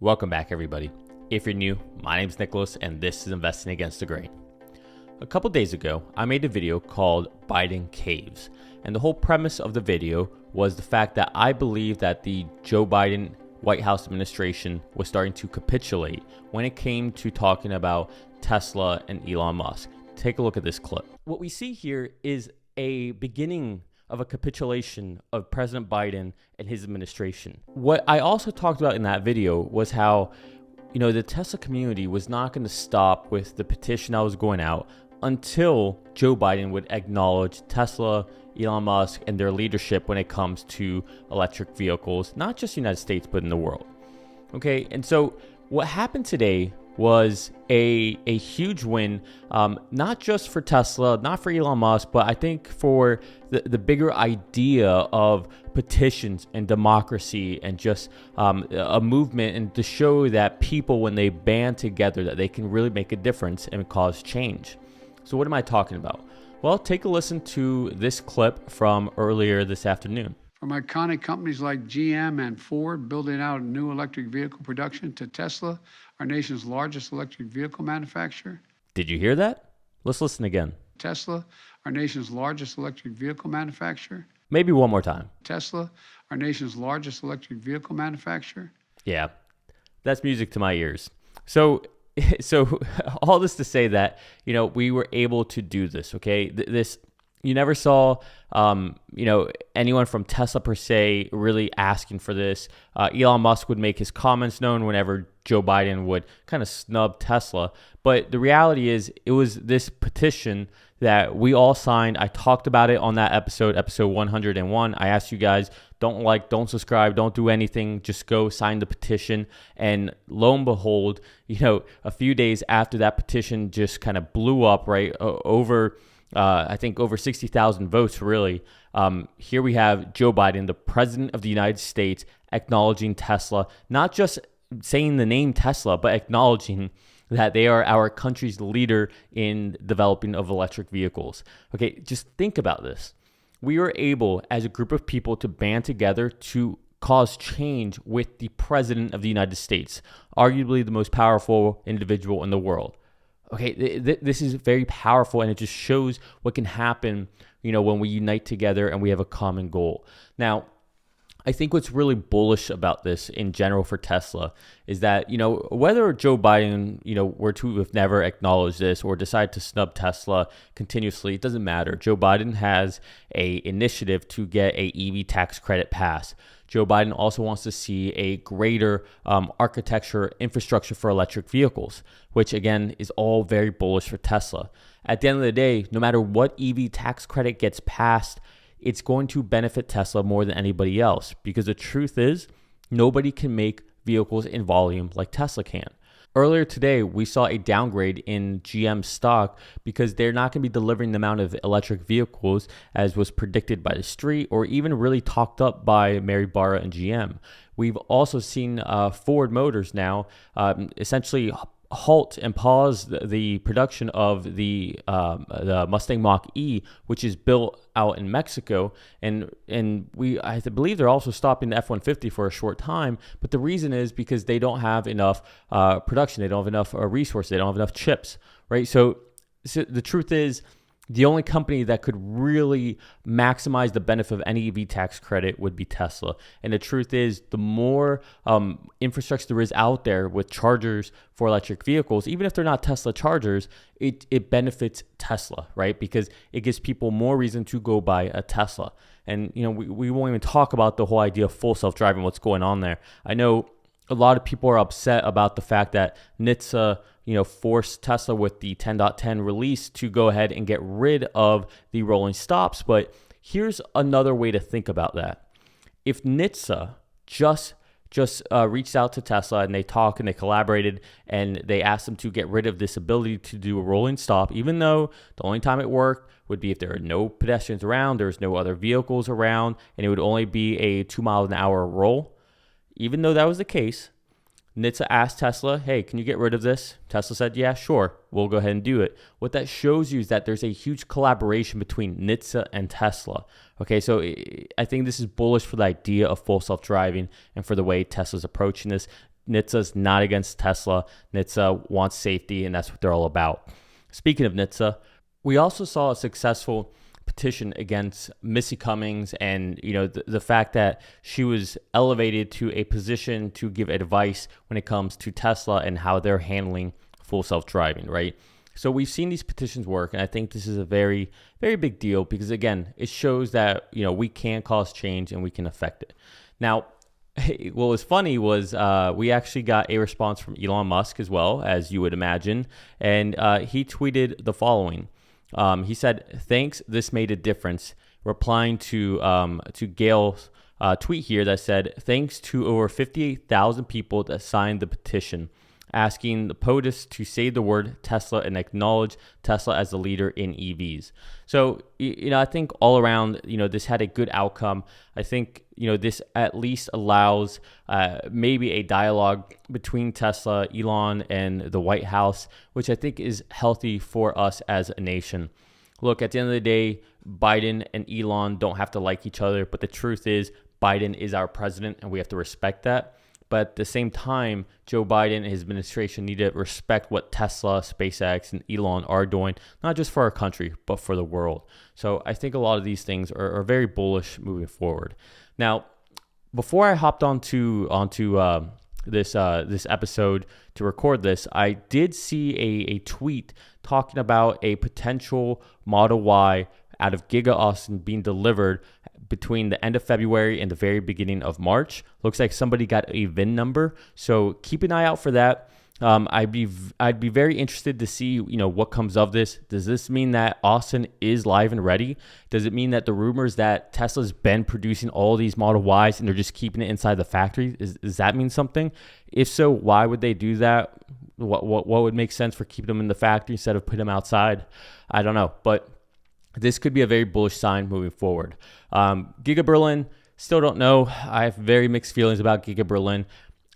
Welcome back, everybody. If you're new, my name is Nicholas, and this is Investing Against the Grain. A couple days ago, I made a video called Biden Caves, and the whole premise of the video was the fact that I believe that the Joe Biden White House administration was starting to capitulate when it came to talking about Tesla and Elon Musk. Take a look at this clip. What we see here is a beginning of a capitulation of President Biden and his administration. What I also talked about in that video was how, the Tesla community was not going to stop with the petition that was going out until Joe Biden would acknowledge Tesla, Elon Musk, and their leadership when it comes to electric vehicles, not just the United States, but in the world. Okay, and so what happened today was a huge win, not just for Tesla, not for Elon Musk, but I think for the bigger idea of petitions and democracy and just a movement, and to show that people, when they band together, that they can really make a difference and cause change. So what am I talking about? Well, take a listen to this clip from earlier this afternoon. From iconic companies like GM and Ford building out new electric vehicle production to Tesla, our nation's largest electric vehicle manufacturer. Did you hear that? Let's listen again. Tesla, our nation's largest electric vehicle manufacturer. Maybe one more time. Tesla, our nation's largest electric vehicle manufacturer. Yeah, that's music to my ears. So all this to say that, we were able to do this, okay? You never saw, anyone from Tesla per se really asking for this. Elon Musk would make his comments known whenever Joe Biden would kind of snub Tesla. But the reality is, it was this petition that we all signed. I talked about it on that episode 101. I asked you guys, don't subscribe, don't do anything, just go sign the petition. And lo and behold, a few days after that petition just kind of blew up, right, I think over 60,000 votes, really. Here we have Joe Biden, the president of the United States, acknowledging Tesla, not just saying the name Tesla, but acknowledging that they are our country's leader in developing of electric vehicles. Okay, just think about this. We were able, as a group of people, to band together to cause change with the president of the United States, arguably the most powerful individual in the world. Okay, this is very powerful, and it just shows what can happen, when we unite together and we have a common goal. Now, I think what's really bullish about this in general for Tesla is that, whether Joe Biden, were to have never acknowledged this or decide to snub Tesla continuously, it doesn't matter. Joe Biden has a initiative to get a EV tax credit passed. Joe Biden also wants to see a greater architecture infrastructure for electric vehicles, which again is all very bullish for Tesla. At the end of the day, no matter what EV tax credit gets passed, it's going to benefit Tesla more than anybody else, because the truth is, nobody can make vehicles in volume like Tesla can. Earlier today, we saw a downgrade in GM stock because they're not going to be delivering the amount of electric vehicles as was predicted by the street, or even really talked up by Mary Barra and GM. We've also seen Ford Motors now essentially halt and pause the production of the Mustang Mach-E, which is built out in Mexico, and I believe they're also stopping the F-150 for a short time. But the reason is because they don't have enough production, they don't have enough resources, they don't have enough chips, right? So the truth is, the only company that could really maximize the benefit of any EV tax credit would be Tesla. And the truth is, the more infrastructure there is out there with chargers for electric vehicles, even if they're not Tesla chargers, it benefits Tesla, right? Because it gives people more reason to go buy a Tesla. And, we won't even talk about the whole idea of full self-driving, what's going on there. I know a lot of people are upset about the fact that NHTSA, forced Tesla with the 10.10 release to go ahead and get rid of the rolling stops. But here's another way to think about that. If NHTSA just reached out to Tesla and they talked and they collaborated and they asked them to get rid of this ability to do a rolling stop, even though the only time it worked would be if there are no pedestrians around, there's no other vehicles around, and it would only be a 2 mile an hour roll. Even though that was the case, NHTSA asked Tesla, hey, can you get rid of this? Tesla said, yeah, sure, we'll go ahead and do it. What that shows you is that there's a huge collaboration between NHTSA and Tesla. Okay, so I think this is bullish for the idea of full self-driving and for the way Tesla's approaching this. NHTSA's not against Tesla. NHTSA wants safety, and that's what they're all about. Speaking of NHTSA, we also saw a successful petition against Missy Cummings, and the fact that she was elevated to a position to give advice when it comes to Tesla and how they're handling full self-driving, right? So we've seen these petitions work, and I think this is a very, very big deal because, again, it shows that we can cause change and we can affect it. Now, what was funny was we actually got a response from Elon Musk as well, as you would imagine, and he tweeted the following. He said, "Thanks, this made a difference," replying to Gail's tweet here that said, "Thanks to over 58,000 people that signed the petition, asking the POTUS to say the word Tesla and acknowledge Tesla as the leader in EVs." So, I think all around, this had a good outcome. I think, this at least allows maybe a dialogue between Tesla, Elon, and the White House, which I think is healthy for us as a nation. Look, at the end of the day, Biden and Elon don't have to like each other, but the truth is Biden is our president and we have to respect that. But at the same time, Joe Biden and his administration need to respect what Tesla, SpaceX, and Elon are doing, not just for our country, but for the world. So I think a lot of these things are very bullish moving forward. Now, before I hopped onto this episode to record this, I did see a tweet talking about a potential Model Y out of Giga Austin being delivered between the end of February and the very beginning of March. Looks like somebody got a VIN number, so keep an eye out for that. I'd be very interested to see what comes of this. Does this mean that Austin is live and ready? Does it mean that the rumors that Tesla's been producing all these Model Ys and they're just keeping it inside the factory, does that mean something? If so, why would they do that? What would make sense for keeping them in the factory instead of putting them outside? I don't know, but this could be a very bullish sign moving forward. Giga Berlin, still don't know. I have very mixed feelings about Giga Berlin.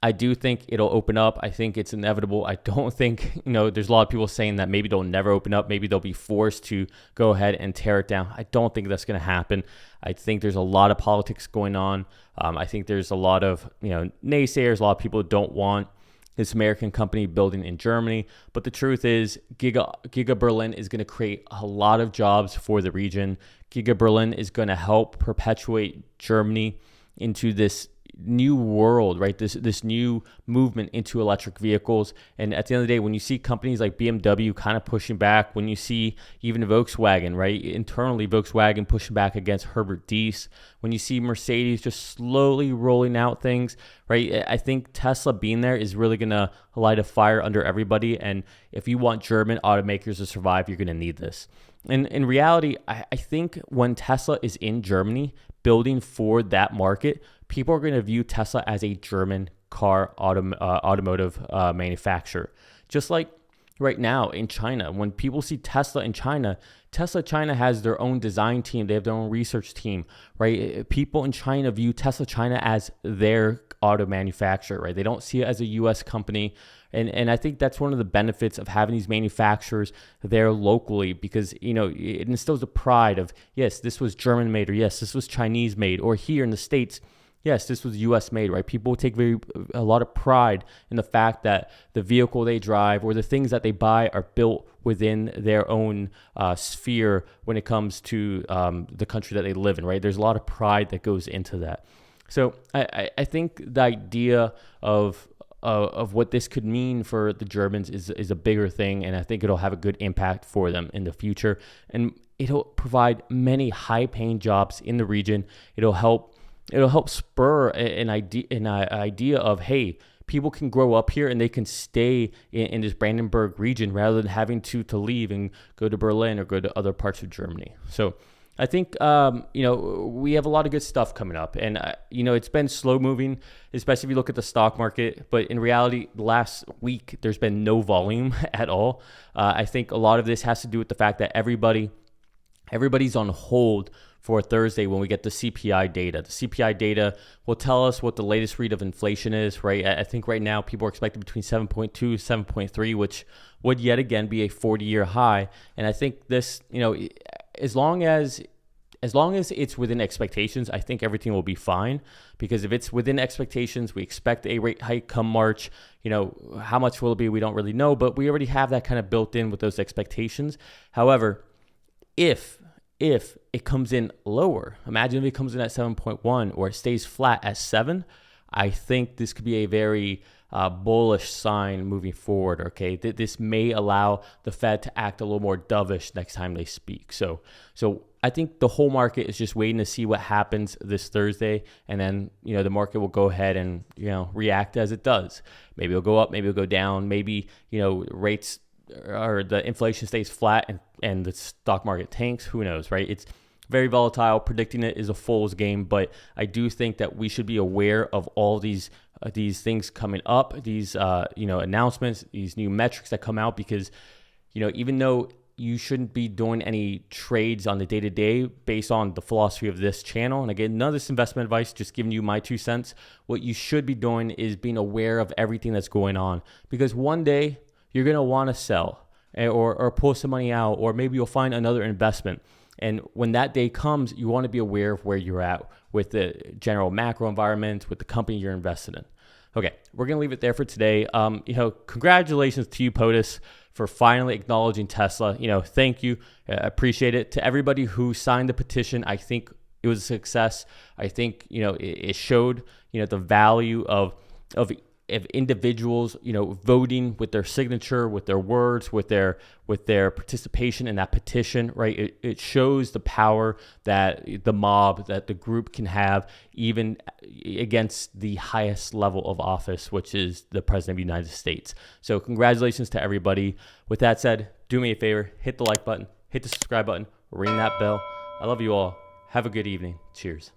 I do think it'll open up. I think it's inevitable. I don't think, there's a lot of people saying that maybe they'll never open up. Maybe they'll be forced to go ahead and tear it down. I don't think that's going to happen. I think there's a lot of politics going on. I think there's a lot of, naysayers. A lot of people don't want this American company building in Germany. But the truth is, Giga Berlin is going to create a lot of jobs for the region. Giga Berlin is going to help perpetuate Germany into this new world, right? This new movement into electric vehicles. And at the end of the day, when you see companies like BMW kind of pushing back, when you see even Volkswagen, right? Internally, Volkswagen pushing back against Herbert Diess, when you see Mercedes just slowly rolling out things, right? I think Tesla being there is really going to light a fire under everybody. And if you want German automakers to survive, you're going to need this. And in reality, I think when Tesla is in Germany building for that market, people are going to view Tesla as a German car automotive manufacturer. Just like right now in China, when people see Tesla in China, Tesla China has their own design team. They have their own research team, right? People in China view Tesla China as their auto manufacturer, right? They don't see it as a U.S. company. And I think that's one of the benefits of having these manufacturers there locally, because, it instills the pride of, yes, this was German made, or yes, this was Chinese made, or here in the States, yes, this was U.S. made, right? People take a lot of pride in the fact that the vehicle they drive or the things that they buy are built within their own sphere when it comes to the country that they live in, right? There's a lot of pride that goes into that. So I think the idea of what this could mean for the Germans is a bigger thing, and I think it'll have a good impact for them in the future. And it'll provide many high-paying jobs in the region. It'll help spur an idea of, hey, people can grow up here and they can stay in this Brandenburg region rather than having to leave and go to Berlin or go to other parts of Germany. So I think, we have a lot of good stuff coming up, and, it's been slow moving, especially if you look at the stock market. But in reality, last week, there's been no volume at all. I think a lot of this has to do with the fact that everybody's on hold for Thursday when we get the CPI data. The CPI data will tell us what the latest read of inflation is, right? I think right now people are expecting between 7.2, 7.3, which would yet again be a 40-year high. And I think this, as long as as long as it's within expectations, I think everything will be fine. Because if it's within expectations, we expect a rate hike come March. How much will it be? We don't really know, but we already have that kind of built in with those expectations. However, if it comes in lower, imagine if it comes in at 7.1 or it stays flat at 7, I think this could be a very bullish sign moving forward. Okay, this may allow the Fed to act a little more dovish next time they speak. So I think the whole market is just waiting to see what happens this Thursday, and then the market will go ahead and react as it does. Maybe it'll go up, maybe it'll go down, maybe rates or the inflation stays flat and the stock market tanks. Who knows, right? It's very volatile. Predicting it is a fool's game, but I do think that we should be aware of all these things coming up, these announcements, these new metrics that come out, because even though you shouldn't be doing any trades on the day-to-day based on the philosophy of this channel. And again, none of this investment advice, just giving you my 2 cents. What you should be doing is being aware of everything that's going on, because one day you're going to want to sell or pull some money out, or maybe you'll find another investment. And when that day comes, you want to be aware of where you're at with the general macro environment, with the company you're invested in. Okay, we're going to leave it there for today. Congratulations to you, POTUS, for finally acknowledging Tesla. Thank you. I appreciate it. To everybody who signed the petition, I think it was a success. I think, it showed, the value of individuals, voting with their signature, with their words, with their participation in that petition, right? It shows the power that the mob, that the group can have, even against the highest level of office, which is the President of the United States. So congratulations to everybody. With that said, do me a favor, hit the like button, hit the subscribe button, ring that bell. I love you all. Have a good evening. Cheers.